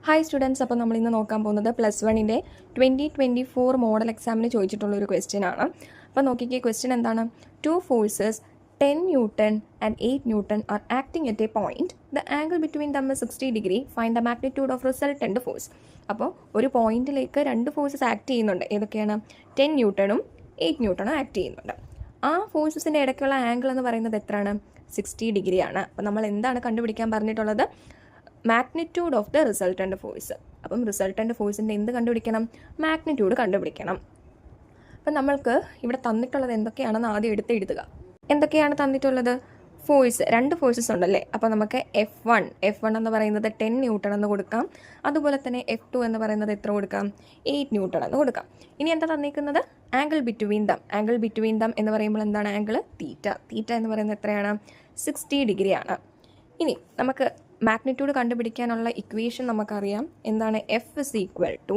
Hi students, അപ്പോൾ നമ്മൾ ഇന്ന് നോക്കാൻ പോകുന്നത് +1 2024 മോഡൽ എക്സാമിന് ചോദിച്ചിട്ടുള്ള ഒരു ക്വസ്റ്റ്യൻ ആണ്. അപ്പോൾ നോക്കിക്കേ, ക്വസ്റ്റ്യൻ എന്താണ്? 2 forces 10 Newton and 8 Newton are acting at a point. The angle between them is 60 degree. Find the magnitude of resultant force. അപ്പോൾ ഒരു പോയിന്റിലേക്ക് 2 ഫോഴ്സസ് ആക്ട് ചെയ്യുന്നുണ്ട്. ഏതൊക്കെയാണ്? 10 ന്യൂട്ടണും 8 ന്യൂട്ടണും ആക്ട് ചെയ്യുന്നുണ്ട്. ആ ഫോഴ്സസിൻ്റെ ഇടയ്ക്കുള്ള ആംഗിൾ എന്ന് പറയുന്നത് എത്രയാണ്? 60 ഡിഗ്രിയാണ്. അപ്പോൾ നമ്മൾ എന്താണ് കണ്ടുപിടിക്കാൻ പറഞ്ഞിട്ടുള്ളത്? Magnitude of the resultant force. അപ്പം റിസൾട്ടൻ്റ് ഫോഴ്സിൻ്റെ എന്ത് കണ്ടുപിടിക്കണം? മാഗ്നിറ്റ്യൂഡ് കണ്ടുപിടിക്കണം. അപ്പം നമ്മൾക്ക് ഇവിടെ തന്നിട്ടുള്ളത് എന്തൊക്കെയാണെന്ന് ആദ്യം എഴുതുക. എന്തൊക്കെയാണ് തന്നിട്ടുള്ളത്? ഫോഴ്സ്, 2 ഫോഴ്സസ് ഉണ്ടല്ലേ. അപ്പോൾ നമുക്ക് F1 എന്ന് പറയുന്നത് 10 ന്യൂട്ടൺ എന്ന് കൊടുക്കാം. അതുപോലെ തന്നെ F2 എന്ന് പറയുന്നത് എത്ര കൊടുക്കാം? 8 ന്യൂട്ടൺ എന്ന് കൊടുക്കാം. ഇനി എന്താ തന്നിരിക്കുന്നത്? ആംഗിൾ ബിറ്റ്വീൻ ദം എന്ന് പറയുമ്പോൾ എന്താണ്? ആംഗിൾ തീറ്റ എന്ന് പറയുന്നത് എത്രയാണ്? 60 ഡിഗ്രിയാണ്. ഇനി നമുക്ക് മാഗ്നിറ്റ്യൂഡ് കണ്ടുപിടിക്കാനുള്ള ഇക്വേഷൻ നമുക്കറിയാം. എന്താണ്? F is equal to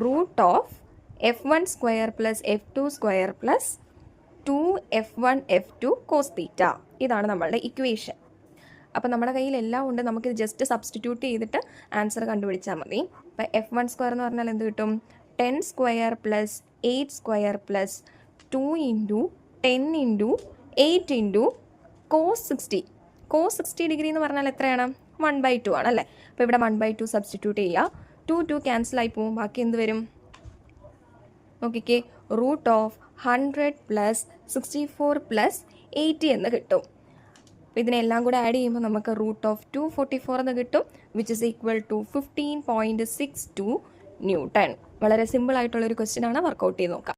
√F1 square plus F2 square plus 2F1 F2 cos theta. ഇതാണ് നമ്മളുടെ ഇക്വേഷൻ. അപ്പോൾ നമ്മുടെ കയ്യിൽ എല്ലാം ഉണ്ട്. നമുക്കിത് ജസ്റ്റ് സബ്സ്റ്റിറ്റ്യൂട്ട് ചെയ്തിട്ട് ആൻസർ കണ്ടുപിടിച്ചാൽ മതി. അപ്പോൾ F1 സ്ക്വയർ എന്ന് പറഞ്ഞാൽ എന്ത് കിട്ടും? 10 square plus 8 square plus 2 into 10 into 8 into cos 60. Cos 60 degree എന്ന് പറഞ്ഞാൽ എത്രയാണ്? 1/2 ആണ് അല്ലേ. അപ്പോൾ ഇവിടെ 1/2 സബ്സ്റ്റിറ്റ്യൂട്ട് ചെയ്യുക. 2 ക്യാൻസൽ ആയി പോകും. ബാക്കി എന്ത് വരും? നോക്കിക്കേ, √100 പ്ലസ് 64 പ്ലസ് 80 എന്ന് കിട്ടും. അപ്പോൾ ഇതിനെല്ലാം കൂടെ ആഡ് ചെയ്യുമ്പോൾ നമുക്ക് √244 എന്ന് കിട്ടും, which is equal to 15.62 newton. വളരെ സിമ്പിൾ ആയിട്ടുള്ളൊരു ക്വസ്റ്റ്യൻ ആണ്. വർക്കൗട്ട് ചെയ്ത് നോക്കാം.